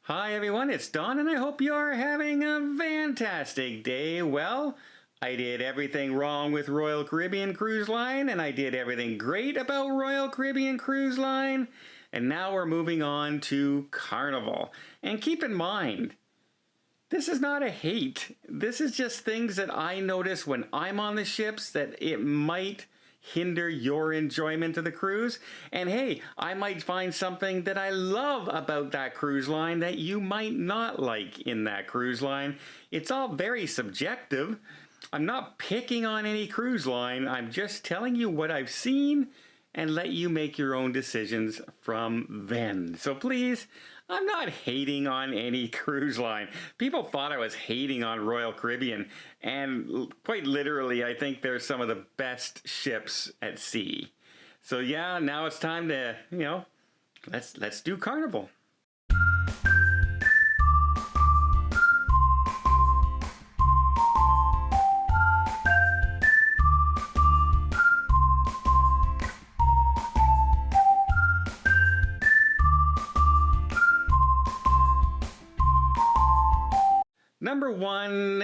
Hi everyone, it's Don and I hope you're having a fantastic day. Well, I did everything wrong with Royal Caribbean Cruise Line and I did everything great about Royal Caribbean Cruise Line. And now we're moving on to Carnival. And keep in mind, this is not a hate. This is just things that I notice when I'm on the ships that it might hinder your enjoyment of the cruise. And hey, I might find something that I love about that cruise line that you might not like in that cruise line. It's all very subjective. I'm not picking on any cruise line. I'm just telling you what I've seen and let you make your own decisions from then. So please, I'm not hating on any cruise line. People thought I was hating on Royal Caribbean, and quite literally, I think they're some of the best ships at sea. So yeah, now it's time to, let's do Carnival. Number one,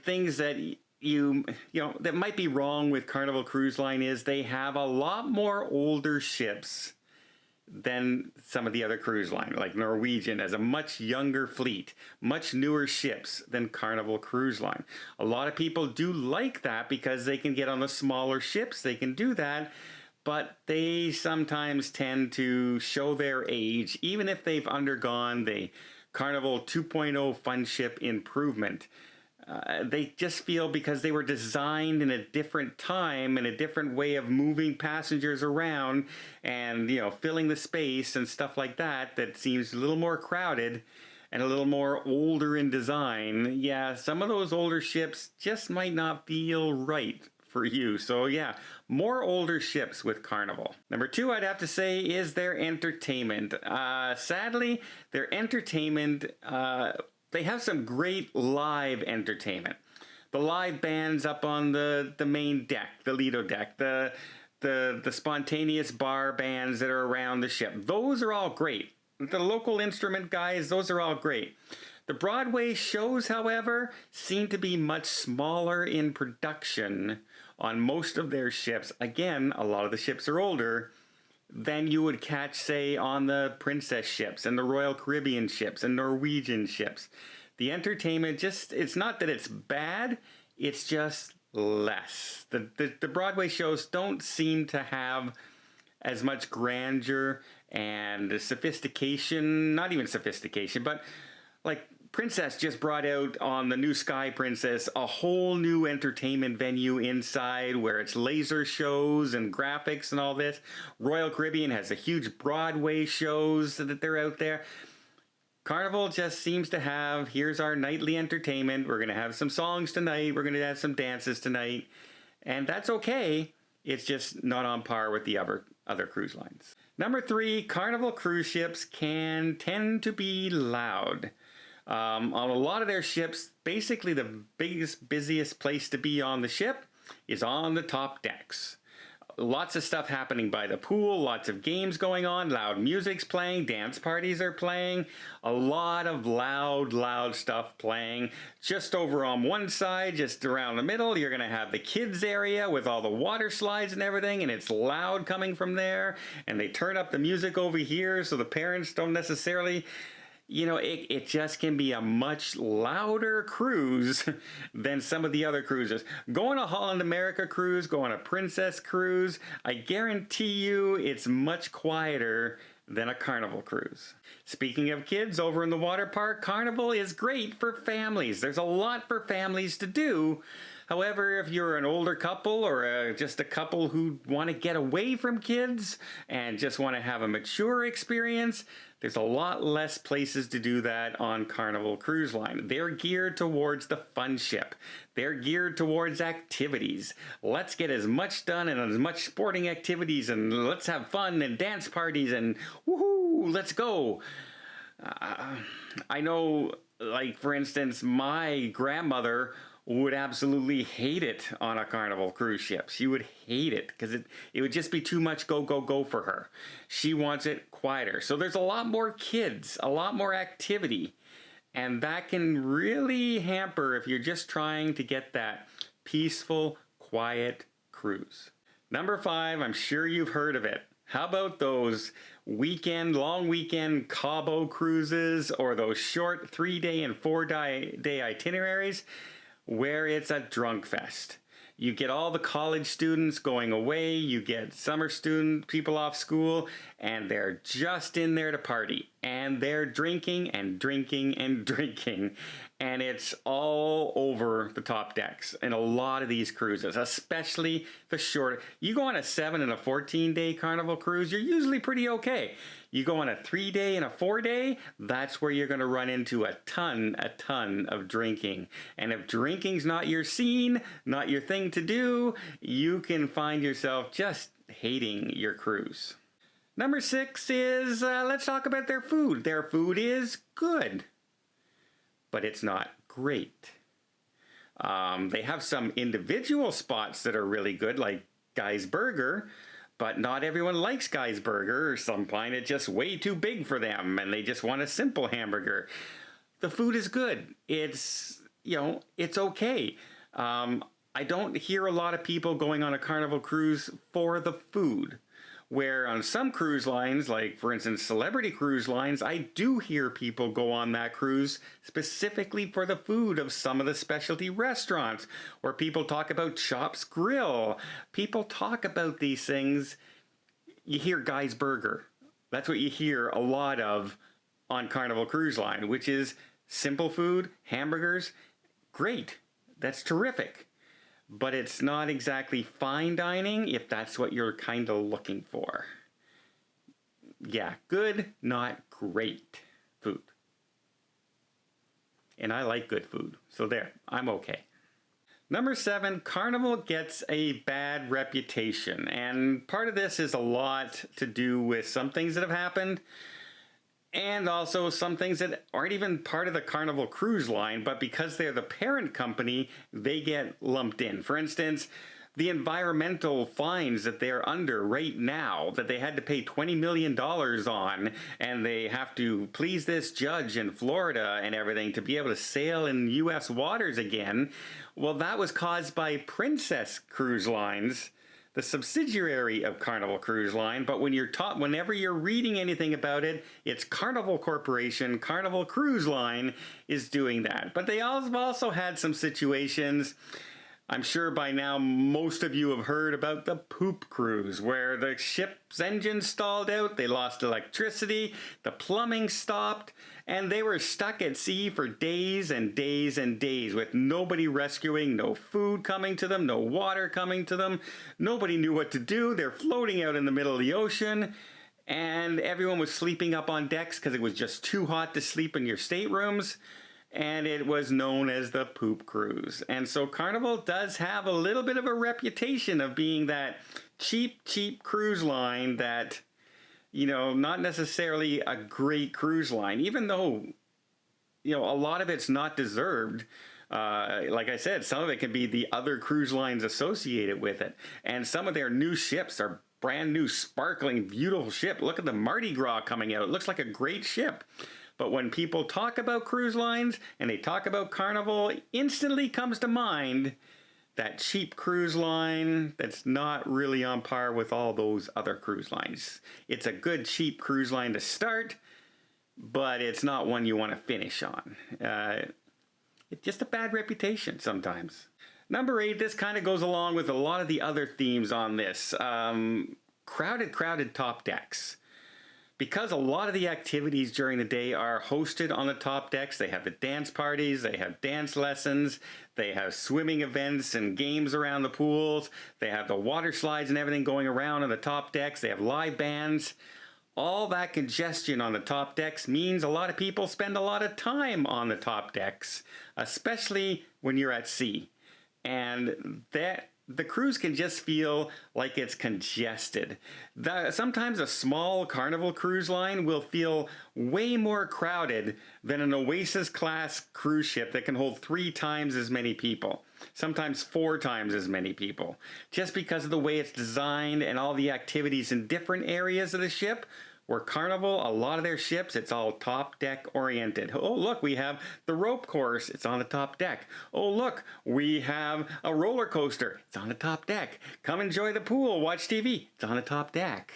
things that that might be wrong with Carnival Cruise Line is they have a lot more older ships than some of the other cruise line, like Norwegian has a much younger fleet, much newer ships than Carnival Cruise Line. A lot of people do like that because they can get on the smaller ships, they can do that, but they sometimes tend to show their age, even if they've undergone the Carnival 2.0 Fun Ship improvement. They just feel because they were designed in a different time and a different way of moving passengers around and, filling the space and stuff like that, that seems a little more crowded and a little more older in design. Yeah, some of those older ships just might not feel right for you. So yeah, more older ships with Carnival. Number two, I'd have to say, is their entertainment. Sadly, their entertainment, they have some great live entertainment. The live bands up on the main deck, the Lido deck, the spontaneous bar bands that are around the ship. Those are all great. The local instrument guys, those are all great. The Broadway shows, however, seem to be much smaller in production on most of their ships. Again, a lot of the ships are older than you would catch, say, on the Princess ships and the Royal Caribbean ships and Norwegian ships. The entertainment it's not that it's bad, it's just less. The Broadway shows don't seem to have as much grandeur and sophistication, not even sophistication, but like Princess just brought out on the new Sky Princess a whole new entertainment venue inside where it's laser shows and graphics and all this. Royal Caribbean has a huge Broadway shows that they're out there. Carnival just seems to have, here's our nightly entertainment. We're going to have some songs tonight. We're going to have some dances tonight. And that's okay. It's just not on par with the other cruise lines. Number three, Carnival cruise ships can tend to be loud. On a lot of their ships, basically the biggest, busiest place to be on the ship is on the top decks. Lots of stuff happening by the pool, lots of games going on, loud music's playing, dance parties are playing, a lot of loud stuff playing. Just over on one side, just around the middle, you're gonna have the kids area with all the water slides and everything, and it's loud coming from there, and they turn up the music over here so the parents don't necessarily, it just can be a much louder cruise than some of the other cruises. Go on a Holland America cruise, go on a Princess cruise, I guarantee you it's much quieter than a Carnival cruise. Speaking of kids, over in the water park, Carnival is great for families. There's a lot for families to do. However, if you're an older couple or just a couple who want to get away from kids and just want to have a mature experience, there's a lot less places to do that on Carnival Cruise Line. They're geared towards the fun ship. They're geared towards activities. Let's get as much done and as much sporting activities and let's have fun and dance parties and woohoo, let's go. I know, like for instance, my grandmother would absolutely hate it on a Carnival cruise ship. She would hate it because it would just be too much go, go, go for her. She wants it quieter. So there's a lot more kids, a lot more activity, and that can really hamper if you're just trying to get that peaceful, quiet cruise. Number 5, I'm sure you've heard of it. How about those long weekend Cabo cruises, or those short 3-day and 4-day itineraries where it's a drunk fest? You get all the college students going away, you get summer student people off school, and they're just in there to party. And they're drinking and drinking and drinking. And it's all over the top decks in a lot of these cruises, especially the short. You go on a 7 and a 14-day Carnival cruise, you're usually pretty okay. You go on a 3-day and a 4-day, that's where you're going to run into a ton of drinking. And if drinking's not your scene, not your thing to do, you can find yourself just hating your cruise. Number 6 is, let's talk about their food. Their food is good, but it's not great. They have some individual spots that are really good, like Guy's Burger, but not everyone likes Guy's Burger, or some find it just way too big for them, and they just want a simple hamburger. The food is good. It's okay. I don't hear a lot of people going on a Carnival cruise for the food. Where on some cruise lines, like for instance Celebrity Cruise Lines, I do hear people go on that cruise specifically for the food of some of the specialty restaurants, or people talk about Chops Grill. People talk about these things. You hear Guy's Burger. That's what you hear a lot of on Carnival Cruise Line, which is simple food, hamburgers. Great. That's terrific. But it's not exactly fine dining if that's what you're kind of looking for. Yeah, good, not great food. And I like good food, so there, I'm okay. Number 7, Carnival gets a bad reputation. And part of this is a lot to do with some things that have happened, and also some things that aren't even part of the Carnival Cruise Line, but because they're the parent company, they get lumped in. For instance, the environmental fines that they're under right now, that they had to pay $20 million on, and they have to please this judge in Florida and everything to be able to sail in U.S. waters again, well, that was caused by Princess Cruise Lines, the subsidiary of Carnival Cruise Line, but whenever you're reading anything about it, it's Carnival Corporation, Carnival Cruise Line is doing that. But they also had some situations, I'm sure by now most of you have heard about the poop cruise, where the ship's engine stalled out, they lost electricity, the plumbing stopped, and they were stuck at sea for days and days and days with nobody rescuing, no food coming to them, no water coming to them. Nobody knew what to do. They're floating out in the middle of the ocean, and everyone was sleeping up on decks because it was just too hot to sleep in your staterooms. And it was known as the poop cruise. And so Carnival does have a little bit of a reputation of being that cheap cruise line that, not necessarily a great cruise line, even though, a lot of it's not deserved. Like I said, some of it can be the other cruise lines associated with it. And some of their new ships are brand new, sparkling, beautiful ship. Look at the Mardi Gras coming out. It looks like a great ship. But when people talk about cruise lines and they talk about Carnival, instantly comes to mind that cheap cruise line that's not really on par with all those other cruise lines. It's a good cheap cruise line to start, but it's not one you want to finish on. It's just a bad reputation sometimes. Number 8, this kind of goes along with a lot of the other themes on this. Crowded top decks. Because a lot of the activities during the day are hosted on the top decks, they have the dance parties, they have dance lessons, they have swimming events and games around the pools, they have the water slides and everything going around on the top decks, they have live bands. All that congestion on the top decks means a lot of people spend a lot of time on the top decks, especially when you're at sea. And that the cruise can just feel like it's congested. Sometimes a small Carnival cruise line will feel way more crowded than an Oasis class cruise ship that can hold 3 times as many people, sometimes 4 times as many people, just because of the way it's designed and all the activities in different areas of the ship. Where Carnival, a lot of their ships, it's all top deck oriented. Oh, look, we have the rope course. It's on the top deck. Oh, look, we have a roller coaster. It's on the top deck. Come enjoy the pool, watch TV. It's on the top deck.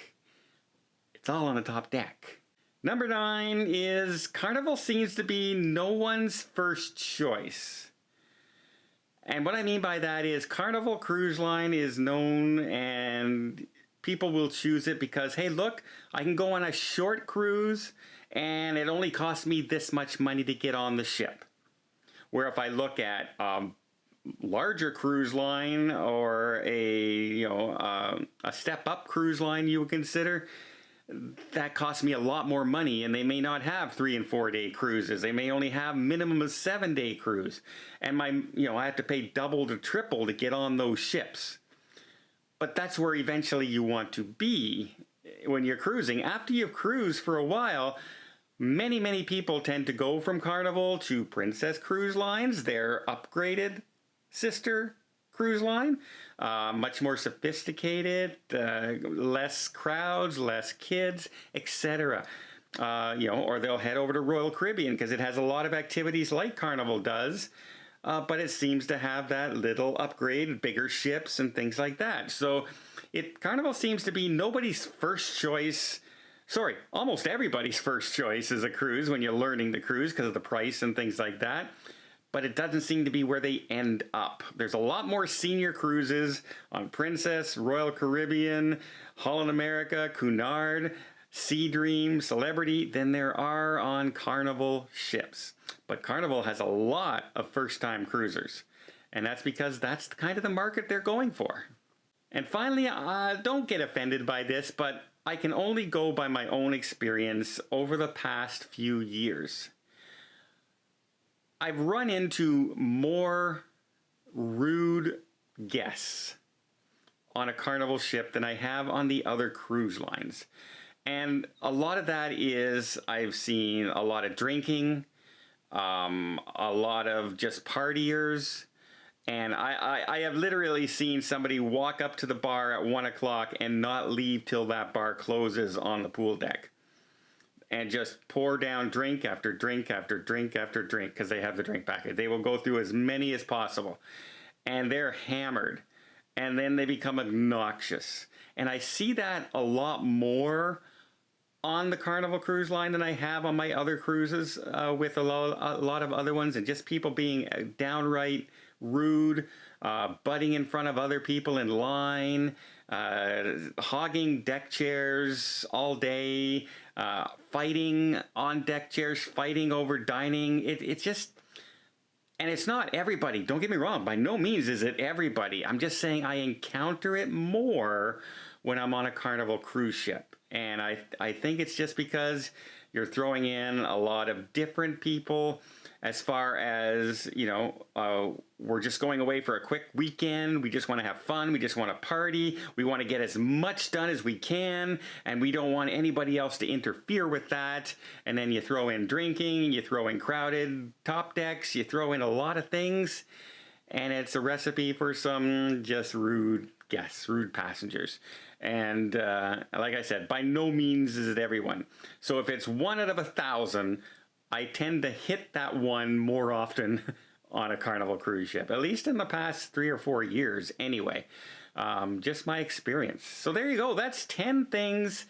It's all on the top deck. Number 9 is Carnival seems to be no one's first choice. And what I mean by that is Carnival Cruise Line is known and people will choose it because, hey, look, I can go on a short cruise and it only costs me this much money to get on the ship. Where if I look at larger cruise line or a step up cruise line you would consider, that costs me a lot more money, and they may not have 3 and 4 day cruises. They may only have minimum of 7-day cruise. And I have to pay double to triple to get on those ships. But that's where eventually you want to be when you're cruising. After you've cruised for a while, many, many people tend to go from Carnival to Princess Cruise Lines, their upgraded sister cruise line. Much more sophisticated, less crowds, less kids, etc. Or they'll head over to Royal Caribbean because it has a lot of activities like Carnival does. But it seems to have that little upgrade, bigger ships and things like that. So Carnival seems to be nobody's first choice. Sorry, almost everybody's first choice is a cruise when you're learning the cruise because of the price and things like that. But it doesn't seem to be where they end up. There's a lot more senior cruises on Princess, Royal Caribbean, Holland America, Cunard, Sea Dream, Celebrity than there are on Carnival ships. But Carnival has a lot of first-time cruisers, and that's because that's kind of the market they're going for. And finally, don't get offended by this, but I can only go by my own experience over the past few years. I've run into more rude guests on a Carnival ship than I have on the other cruise lines. And a lot of that is I've seen a lot of drinking, a lot of just partiers, and I have literally seen somebody walk up to the bar at 1 o'clock and not leave till that bar closes on the pool deck, and just pour down drink after drink after drink after drink because they have the drink packet. They will go through as many as possible, and they're hammered, and then they become obnoxious. And I see that a lot more on the Carnival Cruise Line than I have on my other cruises with a lot of other ones, and just people being downright rude, butting in front of other people in line, hogging deck chairs all day, fighting on deck chairs, fighting over dining. It's just, and it's not everybody. Don't get me wrong. By no means is it everybody. I'm just saying I encounter it more when I'm on a Carnival cruise ship. And I think it's just because you're throwing in a lot of different people as far as, we're just going away for a quick weekend. We just want to have fun. We just want to party. We want to get as much done as we can. And we don't want anybody else to interfere with that. And then you throw in drinking, you throw in crowded top decks, you throw in a lot of things. And it's a recipe for some just rude guests, rude passengers. And like I said, by no means is it everyone. So if it's 1 out of 1,000, I tend to hit that one more often on a Carnival cruise ship, at least in the past 3 or 4 years anyway. Just my experience. So there you go. That's 10 things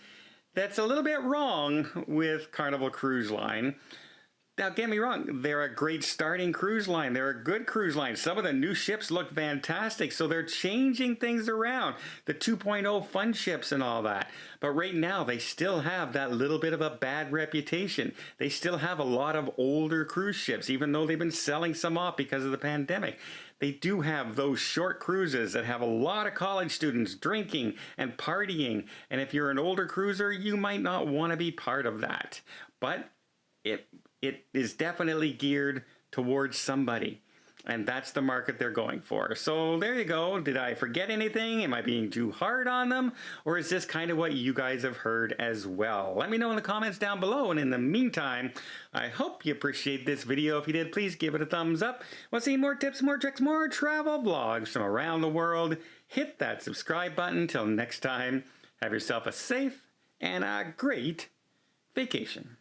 that's a little bit wrong with Carnival Cruise Line. Now, get me wrong, they're a great starting cruise line. They're a good cruise line. Some of the new ships look fantastic, so they're changing things around. The 2.0 fun ships and all that. But right now, they still have that little bit of a bad reputation. They still have a lot of older cruise ships, even though they've been selling some off because of the pandemic. They do have those short cruises that have a lot of college students drinking and partying. And if you're an older cruiser, you might not want to be part of that. But it is definitely geared towards somebody. And that's the market they're going for. So there you go. Did I forget anything? Am I being too hard on them? Or is this kind of what you guys have heard as well? Let me know in the comments down below. And in the meantime, I hope you appreciate this video. If you did, please give it a thumbs up. Want to see more tips, more tricks, more travel vlogs from around the world? Hit that subscribe button. Till next time, have yourself a safe and a great vacation.